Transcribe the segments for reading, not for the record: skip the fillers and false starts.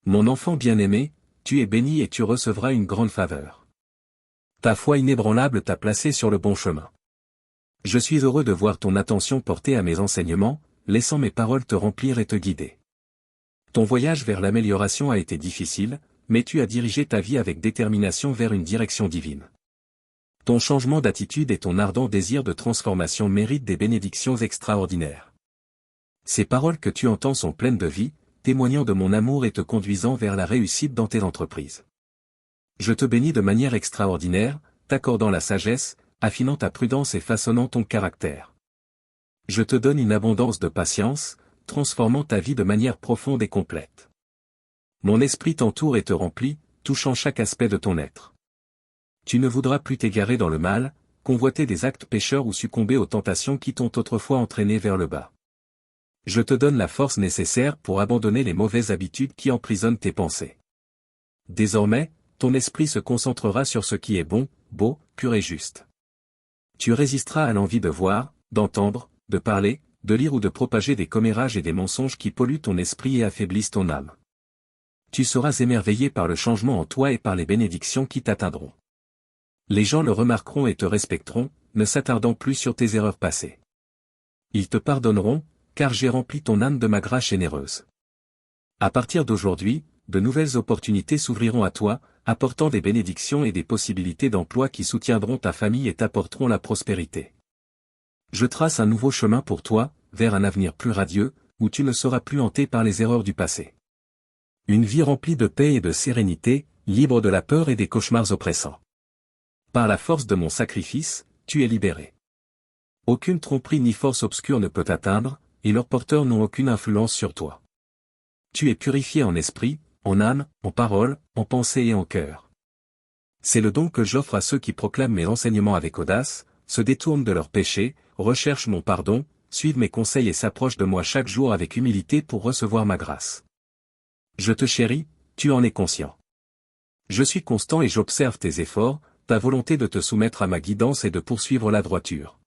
Mon enfant bien-aimé, tu es béni et tu recevras une grande faveur. Ta foi inébranlable t'a placé sur le bon chemin. Je suis heureux de voir ton attention portée à mes enseignements, laissant mes paroles te remplir et te guider. Ton voyage vers l'amélioration a été difficile, mais tu as dirigé ta vie avec détermination vers une direction divine. Ton changement d'attitude et ton ardent désir de transformation méritent des bénédictions extraordinaires. Ces paroles que tu entends sont pleines de vie, témoignant de mon amour et te conduisant vers la réussite dans tes entreprises. Je te bénis de manière extraordinaire, t'accordant la sagesse, affinant ta prudence et façonnant ton caractère. Je te donne une abondance de patience, transformant ta vie de manière profonde et complète. Mon esprit t'entoure et te remplit, touchant chaque aspect de ton être. Tu ne voudras plus t'égarer dans le mal, convoiter des actes pécheurs ou succomber aux tentations qui t'ont autrefois entraîné vers le bas. Je te donne la force nécessaire pour abandonner les mauvaises habitudes qui emprisonnent tes pensées. Désormais, ton esprit se concentrera sur ce qui est bon, beau, pur et juste. Tu résisteras à l'envie de voir, d'entendre, de parler, de lire ou de propager des commérages et des mensonges qui polluent ton esprit et affaiblissent ton âme. Tu seras émerveillé par le changement en toi et par les bénédictions qui t'atteindront. Les gens le remarqueront et te respecteront, ne s'attardant plus sur tes erreurs passées. Ils te pardonneront, car j'ai rempli ton âme de ma grâce généreuse. À partir d'aujourd'hui, de nouvelles opportunités s'ouvriront à toi, apportant des bénédictions et des possibilités d'emploi qui soutiendront ta famille et t'apporteront la prospérité. Je trace un nouveau chemin pour toi, vers un avenir plus radieux, où tu ne seras plus hanté par les erreurs du passé. Une vie remplie de paix et de sérénité, libre de la peur et des cauchemars oppressants. Par la force de mon sacrifice, tu es libéré. Aucune tromperie ni force obscure ne peut t'atteindre, et leurs porteurs n'ont aucune influence sur toi. Tu es purifié en esprit, en âme, en parole, en pensée et en cœur. C'est le don que j'offre à ceux qui proclament mes enseignements avec audace, se détournent de leurs péchés, recherchent mon pardon, suivent mes conseils et s'approchent de moi chaque jour avec humilité pour recevoir ma grâce. Je te chéris, tu en es conscient. Je suis constant et j'observe tes efforts, ta volonté de te soumettre à ma guidance et de poursuivre la droiture.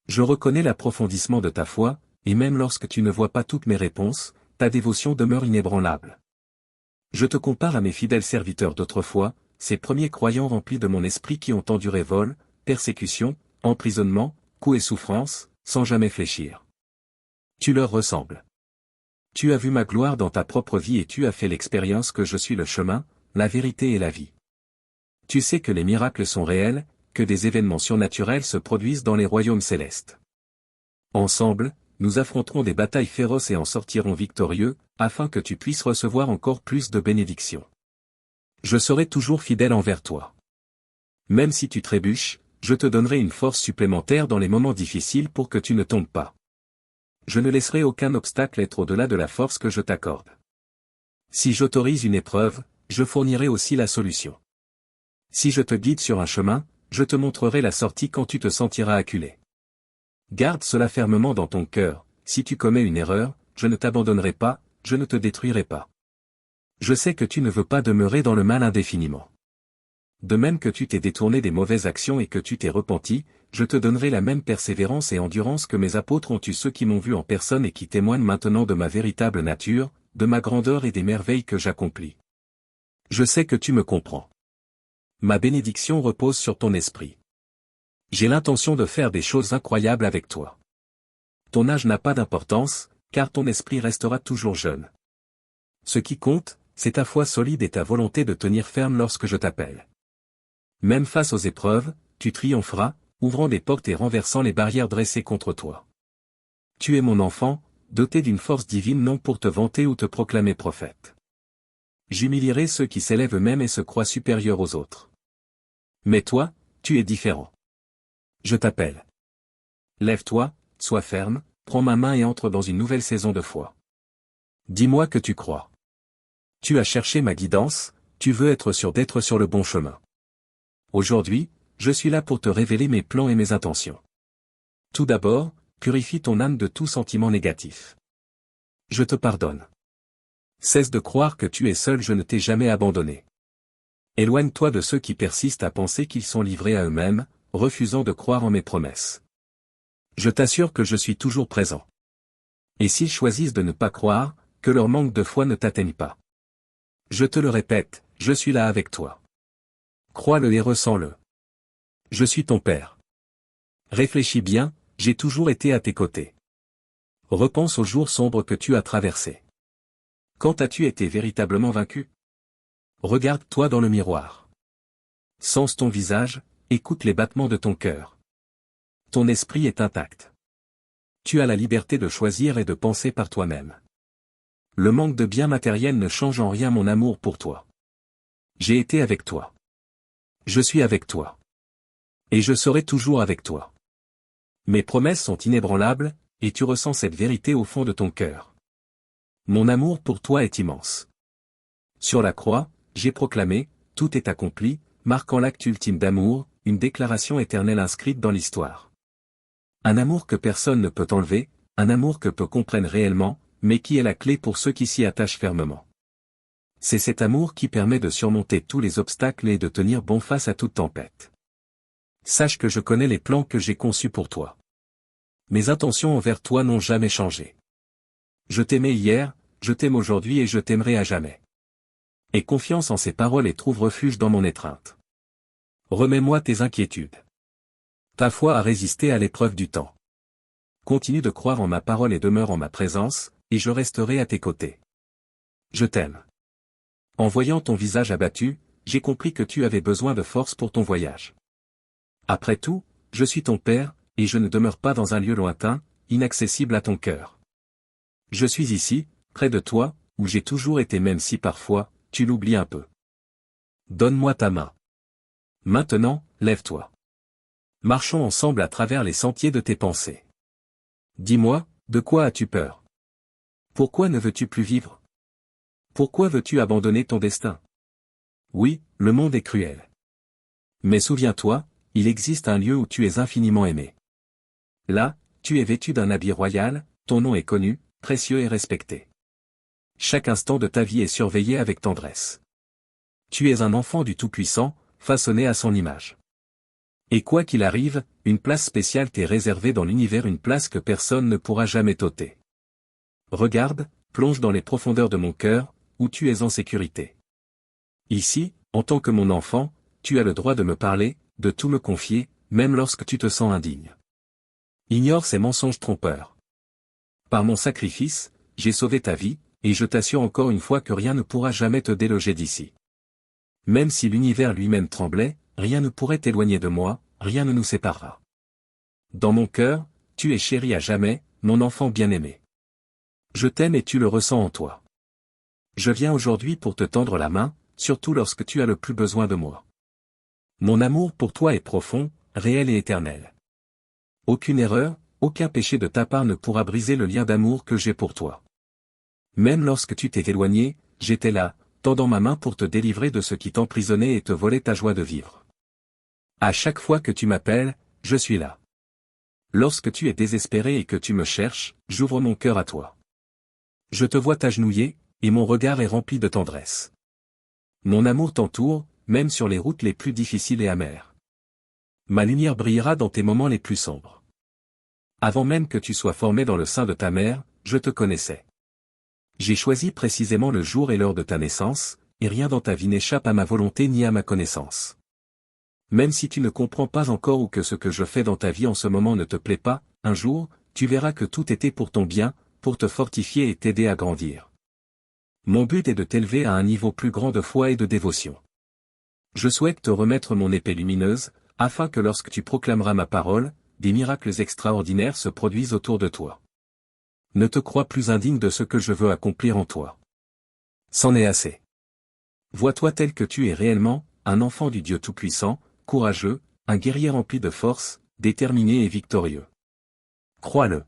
Je reconnais l'approfondissement de ta foi, et même lorsque tu ne vois pas toutes mes réponses, ta dévotion demeure inébranlable. Je te compare à mes fidèles serviteurs d'autrefois, ces premiers croyants remplis de mon esprit qui ont enduré vol, persécution, emprisonnement, coups et souffrances, sans jamais fléchir. Tu leur ressembles. Tu as vu ma gloire dans ta propre vie et tu as fait l'expérience que je suis le chemin, la vérité et la vie. Tu sais que les miracles sont réels, que des événements surnaturels se produisent dans les royaumes célestes. Ensemble, nous affronterons des batailles féroces et en sortirons victorieux, afin que tu puisses recevoir encore plus de bénédictions. Je serai toujours fidèle envers toi. Même si tu trébuches, je te donnerai une force supplémentaire dans les moments difficiles pour que tu ne tombes pas. Je ne laisserai aucun obstacle être au-delà de la force que je t'accorde. Si j'autorise une épreuve, je fournirai aussi la solution. Si je te guide sur un chemin, je te montrerai la sortie quand tu te sentiras acculé. Garde cela fermement dans ton cœur, si tu commets une erreur, je ne t'abandonnerai pas, je ne te détruirai pas. Je sais que tu ne veux pas demeurer dans le mal indéfiniment. De même que tu t'es détourné des mauvaises actions et que tu t'es repenti, je te donnerai la même persévérance et endurance que mes apôtres ont eu ceux qui m'ont vu en personne et qui témoignent maintenant de ma véritable nature, de ma grandeur et des merveilles que j'accomplis. Je sais que tu me comprends. Ma bénédiction repose sur ton esprit. J'ai l'intention de faire des choses incroyables avec toi. Ton âge n'a pas d'importance, car ton esprit restera toujours jeune. Ce qui compte, c'est ta foi solide et ta volonté de tenir ferme lorsque je t'appelle. Même face aux épreuves, tu triompheras, ouvrant des portes et renversant les barrières dressées contre toi. Tu es mon enfant, doté d'une force divine non pour te vanter ou te proclamer prophète. J'humilierai ceux qui s'élèvent eux-mêmes et se croient supérieurs aux autres. Mais toi, tu es différent. Je t'appelle. Lève-toi, sois ferme, prends ma main et entre dans une nouvelle saison de foi. Dis-moi que tu crois. Tu as cherché ma guidance, tu veux être sûr d'être sur le bon chemin. Aujourd'hui, je suis là pour te révéler mes plans et mes intentions. Tout d'abord, purifie ton âme de tout sentiment négatif. Je te pardonne. Cesse de croire que tu es seul, je ne t'ai jamais abandonné. Éloigne-toi de ceux qui persistent à penser qu'ils sont livrés à eux-mêmes, refusant de croire en mes promesses. Je t'assure que je suis toujours présent. Et s'ils choisissent de ne pas croire, que leur manque de foi ne t'atteigne pas. Je te le répète, je suis là avec toi. Crois-le et ressens-le. Je suis ton père. Réfléchis bien, j'ai toujours été à tes côtés. Repense aux jours sombres que tu as traversés. Quand as-tu été véritablement vaincu? Regarde-toi dans le miroir. Sens ton visage, écoute les battements de ton cœur. Ton esprit est intact. Tu as la liberté de choisir et de penser par toi-même. Le manque de biens matériels ne change en rien mon amour pour toi. J'ai été avec toi. Je suis avec toi. Et je serai toujours avec toi. Mes promesses sont inébranlables, et tu ressens cette vérité au fond de ton cœur. Mon amour pour toi est immense. Sur la croix, j'ai proclamé, tout est accompli, marquant l'acte ultime d'amour, une déclaration éternelle inscrite dans l'histoire. Un amour que personne ne peut enlever, un amour que peu comprennent réellement, mais qui est la clé pour ceux qui s'y attachent fermement. C'est cet amour qui permet de surmonter tous les obstacles et de tenir bon face à toute tempête. Sache que je connais les plans que j'ai conçus pour toi. Mes intentions envers toi n'ont jamais changé. Je t'aimais hier, je t'aime aujourd'hui et je t'aimerai à jamais. Aie confiance en ces paroles et trouve refuge dans mon étreinte. Remets-moi tes inquiétudes. Ta foi a résisté à l'épreuve du temps. Continue de croire en ma parole et demeure en ma présence, et je resterai à tes côtés. Je t'aime. En voyant ton visage abattu, j'ai compris que tu avais besoin de force pour ton voyage. Après tout, je suis ton père, et je ne demeure pas dans un lieu lointain, inaccessible à ton cœur. Je suis ici, près de toi, où j'ai toujours été même si parfois, tu l'oublies un peu. Donne-moi ta main. Maintenant, lève-toi. Marchons ensemble à travers les sentiers de tes pensées. Dis-moi, de quoi as-tu peur? Pourquoi ne veux-tu plus vivre? Pourquoi veux-tu abandonner ton destin? Oui, le monde est cruel. Mais souviens-toi, il existe un lieu où tu es infiniment aimé. Là, tu es vêtu d'un habit royal, ton nom est connu, précieux et respecté. Chaque instant de ta vie est surveillé avec tendresse. Tu es un enfant du Tout-Puissant, façonné à son image. Et quoi qu'il arrive, une place spéciale t'est réservée dans l'univers, une place que personne ne pourra jamais t'ôter. Regarde, plonge dans les profondeurs de mon cœur, où tu es en sécurité. Ici, en tant que mon enfant, tu as le droit de me parler, de tout me confier, même lorsque tu te sens indigne. Ignore ces mensonges trompeurs. Par mon sacrifice, j'ai sauvé ta vie, et je t'assure encore une fois que rien ne pourra jamais te déloger d'ici. Même si l'univers lui-même tremblait, rien ne pourrait t'éloigner de moi, rien ne nous séparera. Dans mon cœur, tu es chéri à jamais, mon enfant bien-aimé. Je t'aime et tu le ressens en toi. Je viens aujourd'hui pour te tendre la main, surtout lorsque tu as le plus besoin de moi. Mon amour pour toi est profond, réel et éternel. Aucune erreur, aucun péché de ta part ne pourra briser le lien d'amour que j'ai pour toi. Même lorsque tu t'es éloigné, j'étais là, tendant ma main pour te délivrer de ce qui t'emprisonnait et te volait ta joie de vivre. À chaque fois que tu m'appelles, je suis là. Lorsque tu es désespéré et que tu me cherches, j'ouvre mon cœur à toi. Je te vois t'agenouiller, et mon regard est rempli de tendresse. Mon amour t'entoure, même sur les routes les plus difficiles et amères. Ma lumière brillera dans tes moments les plus sombres. Avant même que tu sois formé dans le sein de ta mère, je te connaissais. J'ai choisi précisément le jour et l'heure de ta naissance, et rien dans ta vie n'échappe à ma volonté ni à ma connaissance. Même si tu ne comprends pas encore ou que ce que je fais dans ta vie en ce moment ne te plaît pas, un jour, tu verras que tout était pour ton bien, pour te fortifier et t'aider à grandir. Mon but est de t'élever à un niveau plus grand de foi et de dévotion. Je souhaite te remettre mon épée lumineuse, afin que lorsque tu proclameras ma parole, des miracles extraordinaires se produisent autour de toi. Ne te crois plus indigne de ce que je veux accomplir en toi. C'en est assez. Vois-toi tel que tu es réellement, un enfant du Dieu Tout-Puissant, courageux, un guerrier rempli de force, déterminé et victorieux. Crois-le.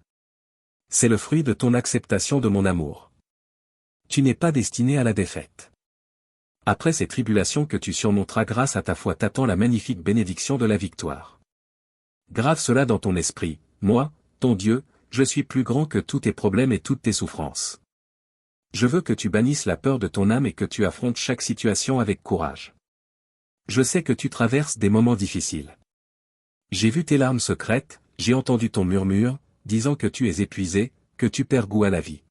C'est le fruit de ton acceptation de mon amour. Tu n'es pas destiné à la défaite. Après ces tribulations que tu surmonteras grâce à ta foi t'attend la magnifique bénédiction de la victoire. Grave cela dans ton esprit, moi, ton Dieu, je suis plus grand que tous tes problèmes et toutes tes souffrances. Je veux que tu bannisses la peur de ton âme et que tu affrontes chaque situation avec courage. Je sais que tu traverses des moments difficiles. J'ai vu tes larmes secrètes, j'ai entendu ton murmure, disant que tu es épuisé, que tu perds goût à la vie.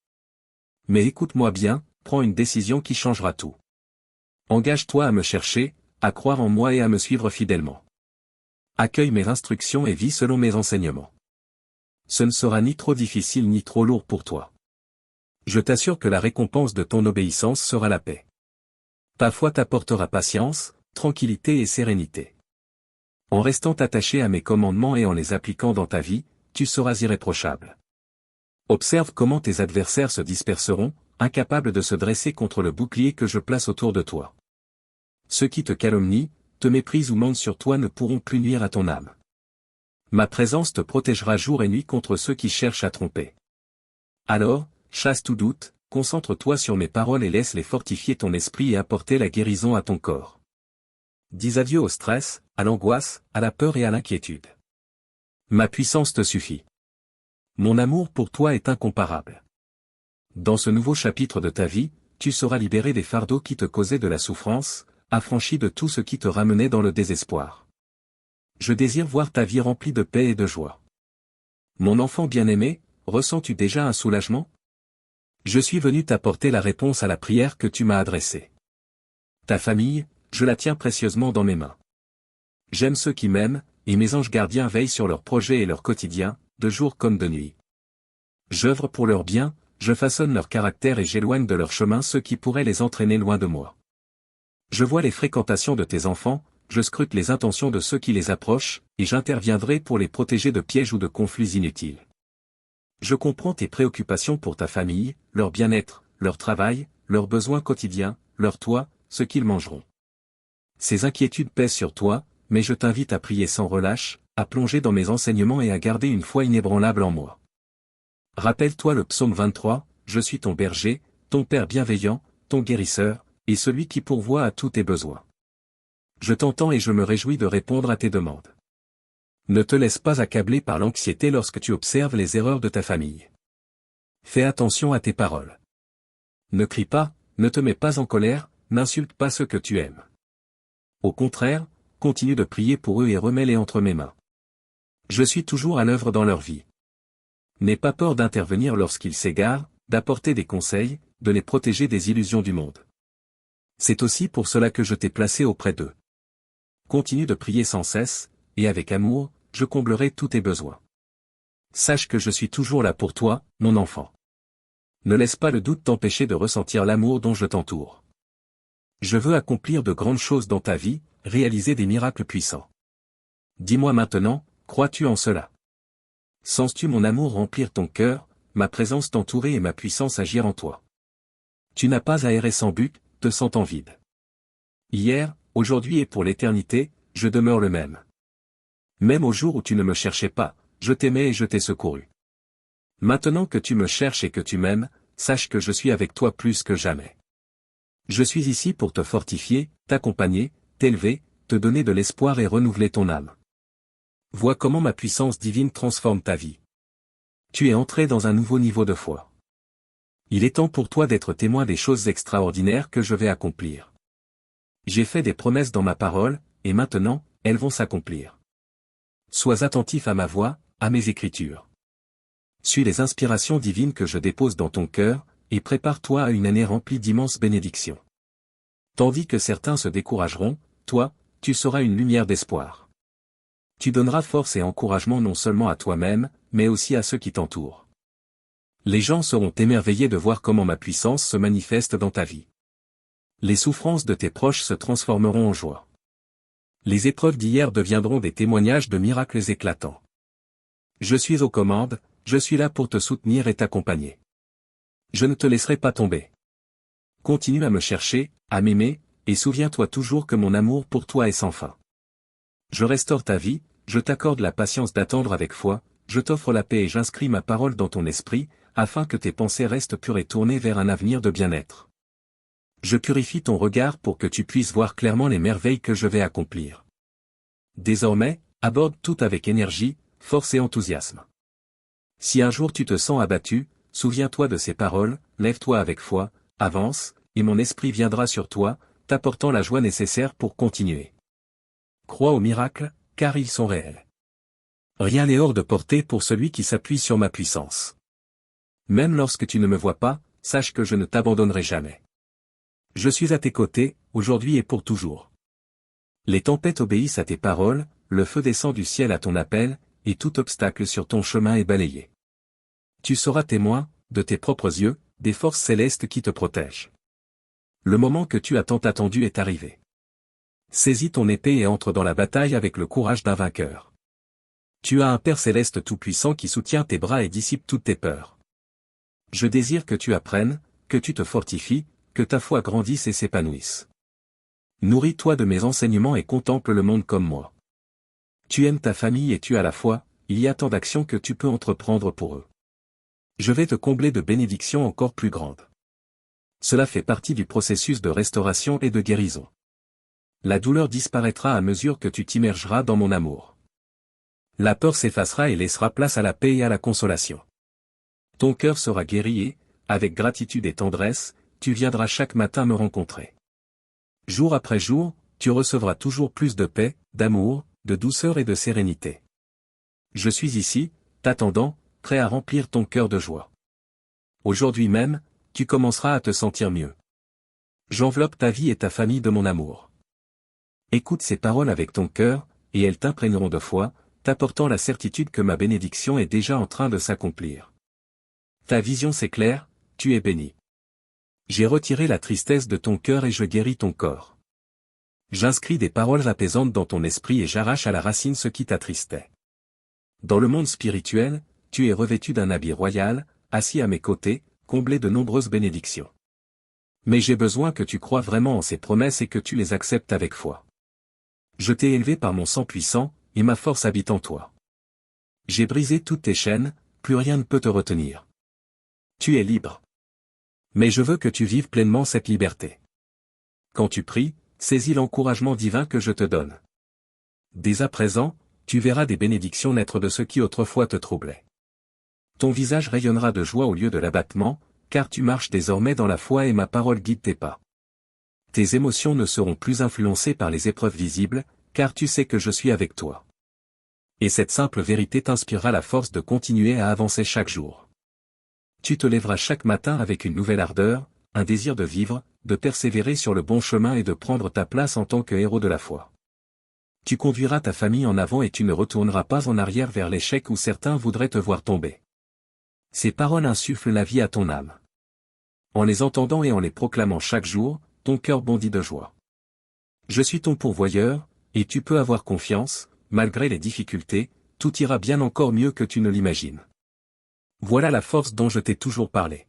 Mais écoute-moi bien, prends une décision qui changera tout. Engage-toi à me chercher, à croire en moi et à me suivre fidèlement. Accueille mes instructions et vis selon mes enseignements. Ce ne sera ni trop difficile ni trop lourd pour toi. Je t'assure que la récompense de ton obéissance sera la paix. Ta foi t'apportera patience, tranquillité et sérénité. En restant attaché à mes commandements et en les appliquant dans ta vie, tu seras irréprochable. Observe comment tes adversaires se disperseront, incapables de se dresser contre le bouclier que je place autour de toi. Ceux qui te calomnient, te méprisent ou mentent sur toi ne pourront plus nuire à ton âme. Ma présence te protégera jour et nuit contre ceux qui cherchent à tromper. Alors, chasse tout doute, concentre-toi sur mes paroles et laisse-les fortifier ton esprit et apporter la guérison à ton corps. Dis adieu au stress, à l'angoisse, à la peur et à l'inquiétude. Ma puissance te suffit. Mon amour pour toi est incomparable. Dans ce nouveau chapitre de ta vie, tu seras libéré des fardeaux qui te causaient de la souffrance, affranchi de tout ce qui te ramenait dans le désespoir. Je désire voir ta vie remplie de paix et de joie. Mon enfant bien-aimé, ressens-tu déjà un soulagement? Je suis venu t'apporter la réponse à la prière que tu m'as adressée. Ta famille, je la tiens précieusement dans mes mains. J'aime ceux qui m'aiment, et mes anges gardiens veillent sur leurs projets et leur quotidien, de jour comme de nuit. J'œuvre pour leur bien, je façonne leur caractère et j'éloigne de leur chemin ceux qui pourraient les entraîner loin de moi. Je vois les fréquentations de tes enfants, je scrute les intentions de ceux qui les approchent, et j'interviendrai pour les protéger de pièges ou de conflits inutiles. Je comprends tes préoccupations pour ta famille, leur bien-être, leur travail, leurs besoins quotidiens, leur toit, ce qu'ils mangeront. Ces inquiétudes pèsent sur toi, mais je t'invite à prier sans relâche, à plonger dans mes enseignements et à garder une foi inébranlable en moi. Rappelle-toi le psaume 23, je suis ton berger, ton père bienveillant, ton guérisseur, et celui qui pourvoit à tous tes besoins. Je t'entends et je me réjouis de répondre à tes demandes. Ne te laisse pas accabler par l'anxiété lorsque tu observes les erreurs de ta famille. Fais attention à tes paroles. Ne crie pas, ne te mets pas en colère, n'insulte pas ceux que tu aimes. Au contraire, continue de prier pour eux et remets-les entre mes mains. Je suis toujours à l'œuvre dans leur vie. N'aie pas peur d'intervenir lorsqu'ils s'égarent, d'apporter des conseils, de les protéger des illusions du monde. C'est aussi pour cela que je t'ai placé auprès d'eux. Continue de prier sans cesse, et avec amour, je comblerai tous tes besoins. Sache que je suis toujours là pour toi, mon enfant. Ne laisse pas le doute t'empêcher de ressentir l'amour dont je t'entoure. Je veux accomplir de grandes choses dans ta vie, réaliser des miracles puissants. Dis-moi maintenant, crois-tu en cela? Sens-tu mon amour remplir ton cœur, ma présence t'entourer et ma puissance agir en toi? Tu n'as pas à errer sans but, te sentant vide. Hier, aujourd'hui et pour l'éternité, je demeure le même. Même au jour où tu ne me cherchais pas, je t'aimais et je t'ai secouru. Maintenant que tu me cherches et que tu m'aimes, sache que je suis avec toi plus que jamais. Je suis ici pour te fortifier, t'accompagner, t'élever, te donner de l'espoir et renouveler ton âme. Vois comment ma puissance divine transforme ta vie. Tu es entré dans un nouveau niveau de foi. Il est temps pour toi d'être témoin des choses extraordinaires que je vais accomplir. J'ai fait des promesses dans ma parole, et maintenant, elles vont s'accomplir. Sois attentif à ma voix, à mes écritures. Suis les inspirations divines que je dépose dans ton cœur, et prépare-toi à une année remplie d'immenses bénédictions. Tandis que certains se décourageront, toi, tu seras une lumière d'espoir. Tu donneras force et encouragement non seulement à toi-même, mais aussi à ceux qui t'entourent. Les gens seront émerveillés de voir comment ma puissance se manifeste dans ta vie. Les souffrances de tes proches se transformeront en joie. Les épreuves d'hier deviendront des témoignages de miracles éclatants. Je suis aux commandes, je suis là pour te soutenir et t'accompagner. Je ne te laisserai pas tomber. Continue à me chercher, à m'aimer, et souviens-toi toujours que mon amour pour toi est sans fin. Je restaure ta vie, je t'accorde la patience d'attendre avec foi, je t'offre la paix et j'inscris ma parole dans ton esprit, afin que tes pensées restent pures et tournées vers un avenir de bien-être. Je purifie ton regard pour que tu puisses voir clairement les merveilles que je vais accomplir. Désormais, aborde tout avec énergie, force et enthousiasme. Si un jour tu te sens abattu, souviens-toi de ces paroles, lève-toi avec foi, avance, et mon esprit viendra sur toi, t'apportant la joie nécessaire pour continuer. Crois aux miracles, car ils sont réels. Rien n'est hors de portée pour celui qui s'appuie sur ma puissance. Même lorsque tu ne me vois pas, sache que je ne t'abandonnerai jamais. Je suis à tes côtés, aujourd'hui et pour toujours. Les tempêtes obéissent à tes paroles, le feu descend du ciel à ton appel, et tout obstacle sur ton chemin est balayé. Tu seras témoin, de tes propres yeux, des forces célestes qui te protègent. Le moment que tu as tant attendu est arrivé. Saisis ton épée et entre dans la bataille avec le courage d'un vainqueur. Tu as un Père céleste tout-puissant qui soutient tes bras et dissipe toutes tes peurs. Je désire que tu apprennes, que tu te fortifies, que ta foi grandisse et s'épanouisse. Nourris-toi de mes enseignements et contemple le monde comme moi. Tu aimes ta famille et tu as la foi, il y a tant d'actions que tu peux entreprendre pour eux. Je vais te combler de bénédictions encore plus grandes. Cela fait partie du processus de restauration et de guérison. La douleur disparaîtra à mesure que tu t'immergeras dans mon amour. La peur s'effacera et laissera place à la paix et à la consolation. Ton cœur sera guéri et, avec gratitude et tendresse, tu viendras chaque matin me rencontrer. Jour après jour, tu recevras toujours plus de paix, d'amour, de douceur et de sérénité. Je suis ici, t'attendant, prêt à remplir ton cœur de joie. Aujourd'hui même, tu commenceras à te sentir mieux. J'enveloppe ta vie et ta famille de mon amour. Écoute ces paroles avec ton cœur, et elles t'imprégneront de foi, t'apportant la certitude que ma bénédiction est déjà en train de s'accomplir. Ta vision s'éclaire, tu es béni. J'ai retiré la tristesse de ton cœur et je guéris ton corps. J'inscris des paroles apaisantes dans ton esprit et j'arrache à la racine ce qui t'attristait. Dans le monde spirituel, tu es revêtu d'un habit royal, assis à mes côtés, comblé de nombreuses bénédictions. Mais j'ai besoin que tu croies vraiment en ces promesses et que tu les acceptes avec foi. Je t'ai élevé par mon sang puissant, et ma force habite en toi. J'ai brisé toutes tes chaînes, plus rien ne peut te retenir. Tu es libre. Mais je veux que tu vives pleinement cette liberté. Quand tu pries, saisis l'encouragement divin que je te donne. Dès à présent, tu verras des bénédictions naître de ce qui autrefois te troublait. Ton visage rayonnera de joie au lieu de l'abattement, car tu marches désormais dans la foi et ma parole guide tes pas. Tes émotions ne seront plus influencées par les épreuves visibles, car tu sais que je suis avec toi. Et cette simple vérité t'inspirera la force de continuer à avancer chaque jour. Tu te lèveras chaque matin avec une nouvelle ardeur, un désir de vivre, de persévérer sur le bon chemin et de prendre ta place en tant que héros de la foi. Tu conduiras ta famille en avant et tu ne retourneras pas en arrière vers l'échec où certains voudraient te voir tomber. Ces paroles insufflent la vie à ton âme. En les entendant et en les proclamant chaque jour, ton cœur bondit de joie. Je suis ton pourvoyeur, et tu peux avoir confiance, malgré les difficultés, tout ira bien encore mieux que tu ne l'imagines. Voilà la force dont je t'ai toujours parlé.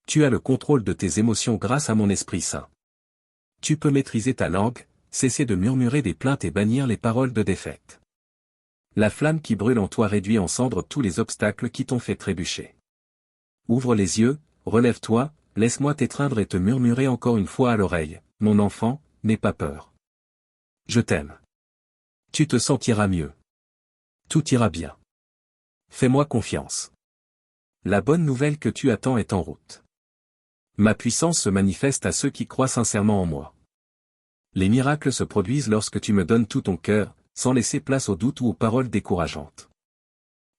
Tu as le contrôle de tes émotions grâce à mon Esprit Saint. Tu peux maîtriser ta langue, cesser de murmurer des plaintes et bannir les paroles de défaite. La flamme qui brûle en toi réduit en cendres tous les obstacles qui t'ont fait trébucher. Ouvre les yeux, relève-toi, laisse-moi t'étreindre et te murmurer encore une fois à l'oreille, mon enfant, n'aie pas peur. Je t'aime. Tu te sentiras mieux. Tout ira bien. Fais-moi confiance. La bonne nouvelle que tu attends est en route. Ma puissance se manifeste à ceux qui croient sincèrement en moi. Les miracles se produisent lorsque tu me donnes tout ton cœur, sans laisser place aux doutes ou aux paroles décourageantes.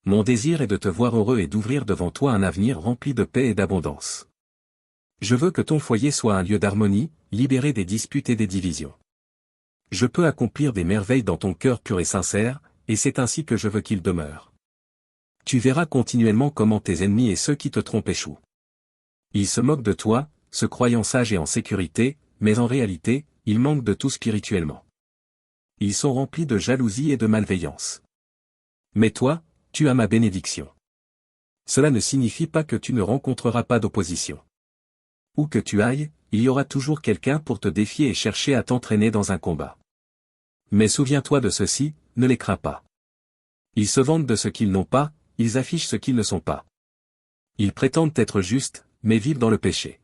Mon désir est de te voir heureux et d'ouvrir devant toi un avenir rempli de paix et d'abondance. Je veux que ton foyer soit un lieu d'harmonie, libéré des disputes et des divisions. Je peux accomplir des merveilles dans ton cœur pur et sincère, et c'est ainsi que je veux qu'il demeure. Tu verras continuellement comment tes ennemis et ceux qui te trompent échouent. Ils se moquent de toi, se croyant sages et en sécurité, mais en réalité, ils manquent de tout spirituellement. Ils sont remplis de jalousie et de malveillance. Mais toi, tu as ma bénédiction. Cela ne signifie pas que tu ne rencontreras pas d'opposition. Où que tu ailles, il y aura toujours quelqu'un pour te défier et chercher à t'entraîner dans un combat. Mais souviens-toi de ceci, ne les crains pas. Ils se vantent de ce qu'ils n'ont pas, ils affichent ce qu'ils ne sont pas. Ils prétendent être justes, mais vivent dans le péché.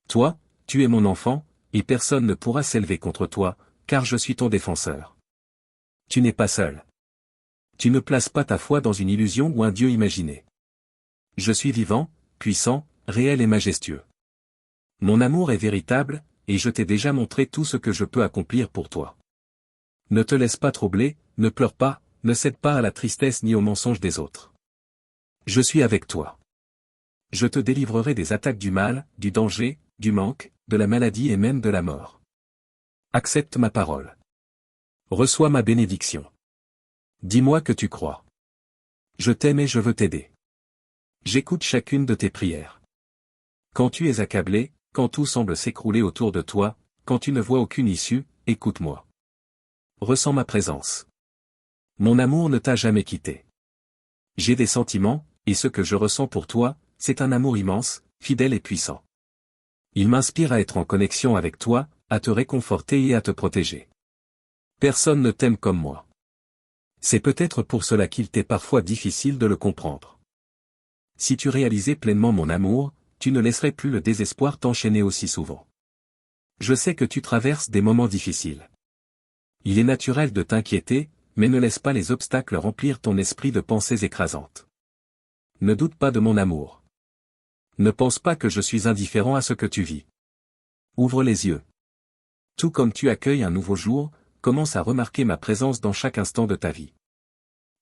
Toi, tu es mon enfant, et personne ne pourra s'élever contre toi, car je suis ton défenseur. Tu n'es pas seul. Tu ne places pas ta foi dans une illusion ou un Dieu imaginé. Je suis vivant, puissant, réel et majestueux. Mon amour est véritable, et je t'ai déjà montré tout ce que je peux accomplir pour toi. Ne te laisse pas troubler, ne pleure pas, ne cède pas à la tristesse ni aux mensonges des autres. Je suis avec toi. Je te délivrerai des attaques du mal, du danger, du manque, de la maladie et même de la mort. Accepte ma parole. Reçois ma bénédiction. Dis-moi que tu crois. Je t'aime et je veux t'aider. J'écoute chacune de tes prières. Quand tu es accablé, quand tout semble s'écrouler autour de toi, quand tu ne vois aucune issue, écoute-moi. Ressens ma présence. Mon amour ne t'a jamais quitté. J'ai des sentiments, et ce que je ressens pour toi, c'est un amour immense, fidèle et puissant. Il m'inspire à être en connexion avec toi, à te réconforter et à te protéger. Personne ne t'aime comme moi. C'est peut-être pour cela qu'il t'est parfois difficile de le comprendre. Si tu réalisais pleinement mon amour, tu ne laisserais plus le désespoir t'enchaîner aussi souvent. Je sais que tu traverses des moments difficiles. Il est naturel de t'inquiéter, mais ne laisse pas les obstacles remplir ton esprit de pensées écrasantes. Ne doute pas de mon amour. Ne pense pas que je suis indifférent à ce que tu vis. Ouvre les yeux. Tout comme tu accueilles un nouveau jour, commence à remarquer ma présence dans chaque instant de ta vie.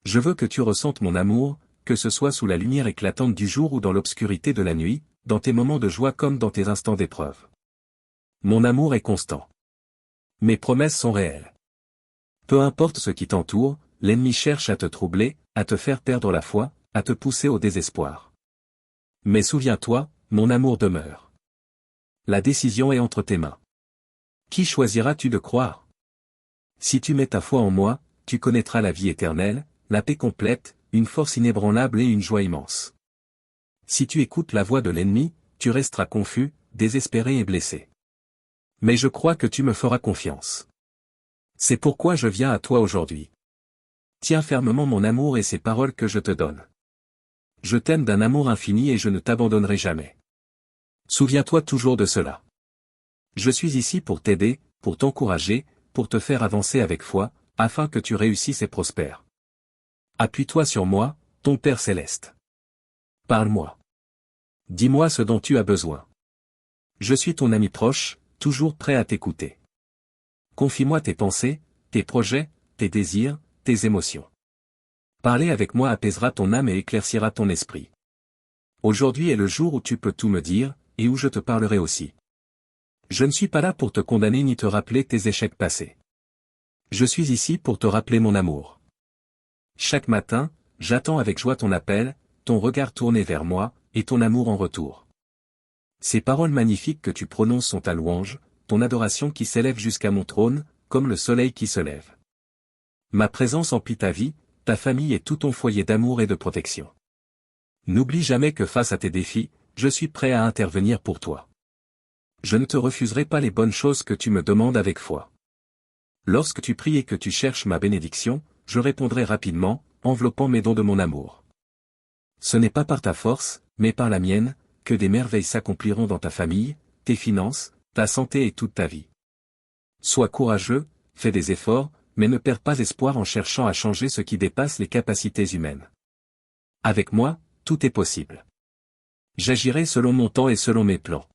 Je veux que tu ressentes mon amour, que ce soit sous la lumière éclatante du jour ou dans l'obscurité de la nuit, dans tes moments de joie comme dans tes instants d'épreuve. Mon amour est constant. Mes promesses sont réelles. Peu importe ce qui t'entoure, l'ennemi cherche à te troubler, à te faire perdre la foi, à te pousser au désespoir. Mais souviens-toi, mon amour demeure. La décision est entre tes mains. Qui choisiras-tu de croire? Si tu mets ta foi en moi, tu connaîtras la vie éternelle, la paix complète, une force inébranlable et une joie immense. Si tu écoutes la voix de l'ennemi, tu resteras confus, désespéré et blessé. Mais je crois que tu me feras confiance. C'est pourquoi je viens à toi aujourd'hui. Tiens fermement mon amour et ces paroles que je te donne. Je t'aime d'un amour infini et je ne t'abandonnerai jamais. Souviens-toi toujours de cela. Je suis ici pour t'aider, pour t'encourager, pour te faire avancer avec foi, afin que tu réussisses et prospères. Appuie-toi sur moi, ton Père céleste. Parle-moi. Dis-moi ce dont tu as besoin. Je suis ton ami proche, toujours prêt à t'écouter. Confie-moi tes pensées, tes projets, tes désirs, tes émotions. Parler avec moi apaisera ton âme et éclaircira ton esprit. Aujourd'hui est le jour où tu peux tout me dire, et où je te parlerai aussi. Je ne suis pas là pour te condamner ni te rappeler tes échecs passés. Je suis ici pour te rappeler mon amour. Chaque matin, j'attends avec joie ton appel, ton regard tourné vers moi, et ton amour en retour. Ces paroles magnifiques que tu prononces sont ta louange, ton adoration qui s'élève jusqu'à mon trône, comme le soleil qui se lève. Ma présence emplit ta vie, ta famille et tout ton foyer d'amour et de protection. N'oublie jamais que face à tes défis, je suis prêt à intervenir pour toi. Je ne te refuserai pas les bonnes choses que tu me demandes avec foi. Lorsque tu pries et que tu cherches ma bénédiction, je répondrai rapidement, enveloppant mes dons de mon amour. Ce n'est pas par ta force, mais par la mienne, que des merveilles s'accompliront dans ta famille, tes finances, ta santé et toute ta vie. Sois courageux, fais des efforts, mais ne perds pas espoir en cherchant à changer ce qui dépasse les capacités humaines. Avec moi, tout est possible. J'agirai selon mon temps et selon mes plans.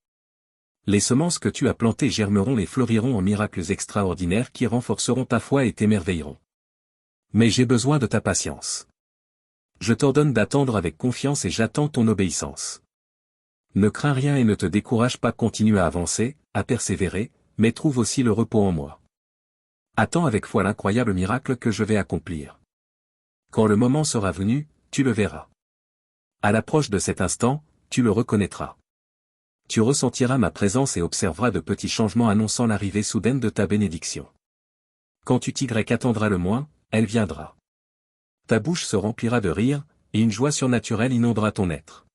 Les semences que tu as plantées germeront et fleuriront en miracles extraordinaires qui renforceront ta foi et t'émerveilleront. Mais j'ai besoin de ta patience. Je t'ordonne d'attendre avec confiance et j'attends ton obéissance. Ne crains rien et ne te décourage pas, continue à avancer, à persévérer, mais trouve aussi le repos en moi. Attends avec foi l'incroyable miracle que je vais accomplir. Quand le moment sera venu, tu le verras. À l'approche de cet instant, tu le reconnaîtras. Tu ressentiras ma présence et observeras de petits changements annonçant l'arrivée soudaine de ta bénédiction. Quand tu t'attendras le moins, elle viendra. Ta bouche se remplira de rire, et une joie surnaturelle inondera ton être.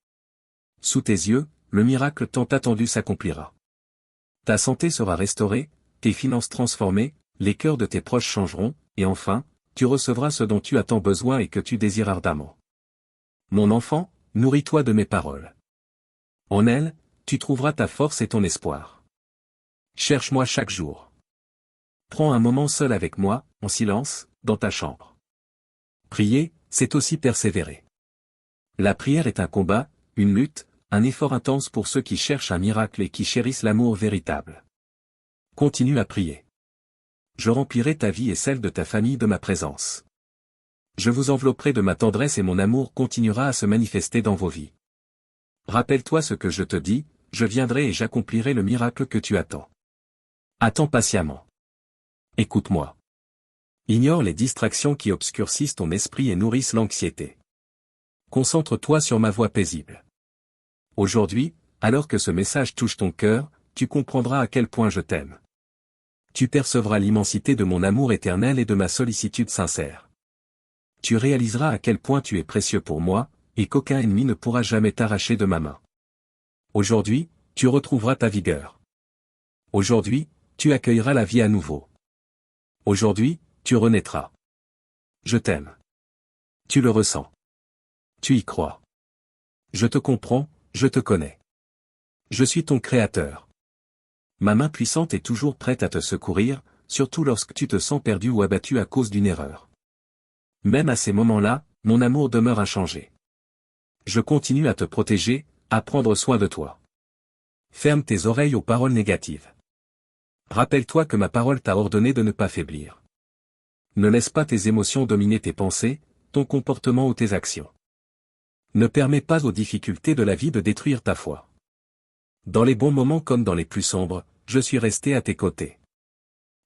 Sous tes yeux, le miracle tant attendu s'accomplira. Ta santé sera restaurée, tes finances transformées, les cœurs de tes proches changeront, et enfin, tu recevras ce dont tu as tant besoin et que tu désires ardemment. Mon enfant, nourris-toi de mes paroles. En elles, tu trouveras ta force et ton espoir. Cherche-moi chaque jour. Prends un moment seul avec moi, en silence, dans ta chambre. Prier, c'est aussi persévérer. La prière est un combat, une lutte, un effort intense pour ceux qui cherchent un miracle et qui chérissent l'amour véritable. Continue à prier. Je remplirai ta vie et celle de ta famille de ma présence. Je vous envelopperai de ma tendresse et mon amour continuera à se manifester dans vos vies. Rappelle-toi ce que je te dis, je viendrai et j'accomplirai le miracle que tu attends. Attends patiemment. Écoute-moi. Ignore les distractions qui obscurcissent ton esprit et nourrissent l'anxiété. Concentre-toi sur ma voix paisible. Aujourd'hui, alors que ce message touche ton cœur, tu comprendras à quel point je t'aime. Tu percevras l'immensité de mon amour éternel et de ma sollicitude sincère. Tu réaliseras à quel point tu es précieux pour moi, et qu'aucun ennemi ne pourra jamais t'arracher de ma main. Aujourd'hui, tu retrouveras ta vigueur. Aujourd'hui, tu accueilleras la vie à nouveau. Aujourd'hui, tu renaîtras. Je t'aime. Tu le ressens. Tu y crois. Je te comprends, je te connais. Je suis ton créateur. Ma main puissante est toujours prête à te secourir, surtout lorsque tu te sens perdu ou abattu à cause d'une erreur. Même à ces moments-là, mon amour demeure inchangé. Je continue à te protéger, à prendre soin de toi. Ferme tes oreilles aux paroles négatives. Rappelle-toi que ma parole t'a ordonné de ne pas faiblir. Ne laisse pas tes émotions dominer tes pensées, ton comportement ou tes actions. Ne permets pas aux difficultés de la vie de détruire ta foi. Dans les bons moments comme dans les plus sombres, je suis resté à tes côtés.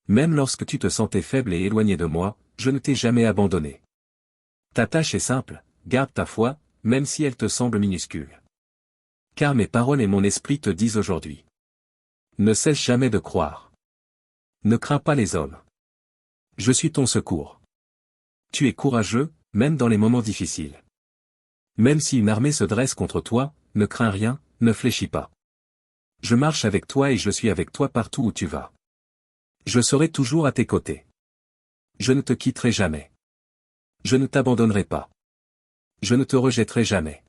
Même lorsque tu te sentais faible et éloigné de moi, je ne t'ai jamais abandonné. Ta tâche est simple, garde ta foi, même si elle te semble minuscule. Car mes paroles et mon esprit te disent aujourd'hui. Ne cesse jamais de croire. Ne crains pas les hommes. Je suis ton secours. Tu es courageux, même dans les moments difficiles. Même si une armée se dresse contre toi, ne crains rien, ne fléchis pas. Je marche avec toi et je suis avec toi partout où tu vas. Je serai toujours à tes côtés. Je ne te quitterai jamais. Je ne t'abandonnerai pas. Je ne te rejetterai jamais.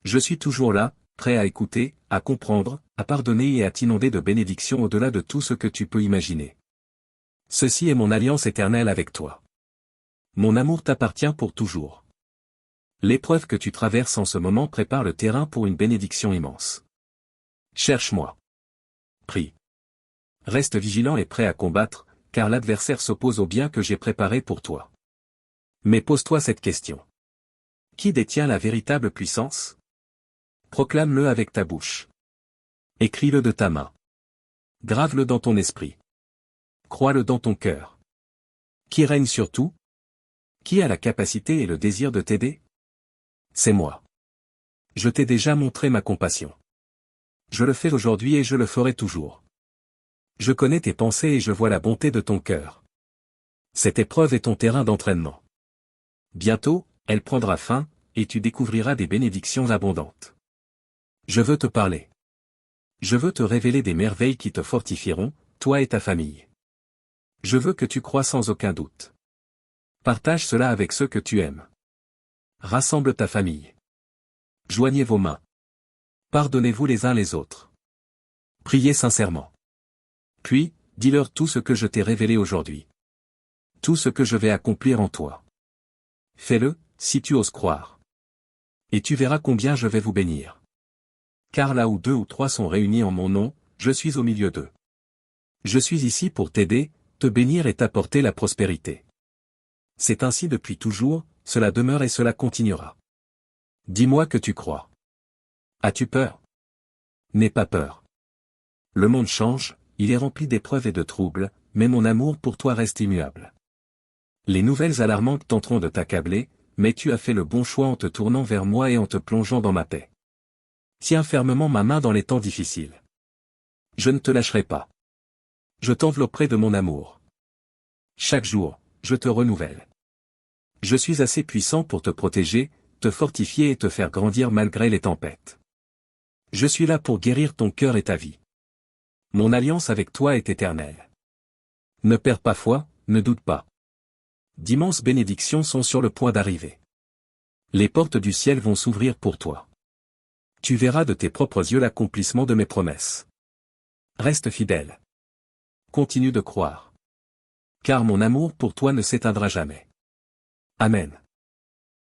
Je suis toujours là, prêt à écouter, à comprendre, à pardonner et à t'inonder de bénédictions au-delà de tout ce que tu peux imaginer. Ceci est mon alliance éternelle avec toi. Mon amour t'appartient pour toujours. L'épreuve que tu traverses en ce moment prépare le terrain pour une bénédiction immense. Cherche-moi. Prie. Reste vigilant et prêt à combattre, car l'adversaire s'oppose au bien que j'ai préparé pour toi. Mais pose-toi cette question. Qui détient la véritable puissance? Proclame-le avec ta bouche. Écris-le de ta main. Grave-le dans ton esprit. Crois-le dans ton cœur. Qui règne sur tout? Qui a la capacité et le désir de t'aider? C'est moi. Je t'ai déjà montré ma compassion. Je le fais aujourd'hui et je le ferai toujours. Je connais tes pensées et je vois la bonté de ton cœur. Cette épreuve est ton terrain d'entraînement. Bientôt, elle prendra fin, et tu découvriras des bénédictions abondantes. Je veux te parler. Je veux te révéler des merveilles qui te fortifieront, toi et ta famille. Je veux que tu crois sans aucun doute. Partage cela avec ceux que tu aimes. Rassemble ta famille. Joignez vos mains. Pardonnez-vous les uns les autres. Priez sincèrement. Puis, dis-leur tout ce que je t'ai révélé aujourd'hui. Tout ce que je vais accomplir en toi. Fais-le, si tu oses croire. Et tu verras combien je vais vous bénir. Car là où 2 ou 3 sont réunis en mon nom, je suis au milieu d'eux. Je suis ici pour t'aider, te bénir et t'apporter la prospérité. C'est ainsi depuis toujours, cela demeure et cela continuera. Dis-moi que tu crois. As-tu peur? N'aie pas peur. Le monde change, il est rempli d'épreuves et de troubles, mais mon amour pour toi reste immuable. Les nouvelles alarmantes tenteront de t'accabler, mais tu as fait le bon choix en te tournant vers moi et en te plongeant dans ma paix. Tiens fermement ma main dans les temps difficiles. Je ne te lâcherai pas. Je t'envelopperai de mon amour. Chaque jour, je te renouvelle. Je suis assez puissant pour te protéger, te fortifier et te faire grandir malgré les tempêtes. Je suis là pour guérir ton cœur et ta vie. Mon alliance avec toi est éternelle. Ne perds pas foi, ne doute pas. D'immenses bénédictions sont sur le point d'arriver. Les portes du ciel vont s'ouvrir pour toi. Tu verras de tes propres yeux l'accomplissement de mes promesses. Reste fidèle. Continue de croire. Car mon amour pour toi ne s'éteindra jamais. Amen.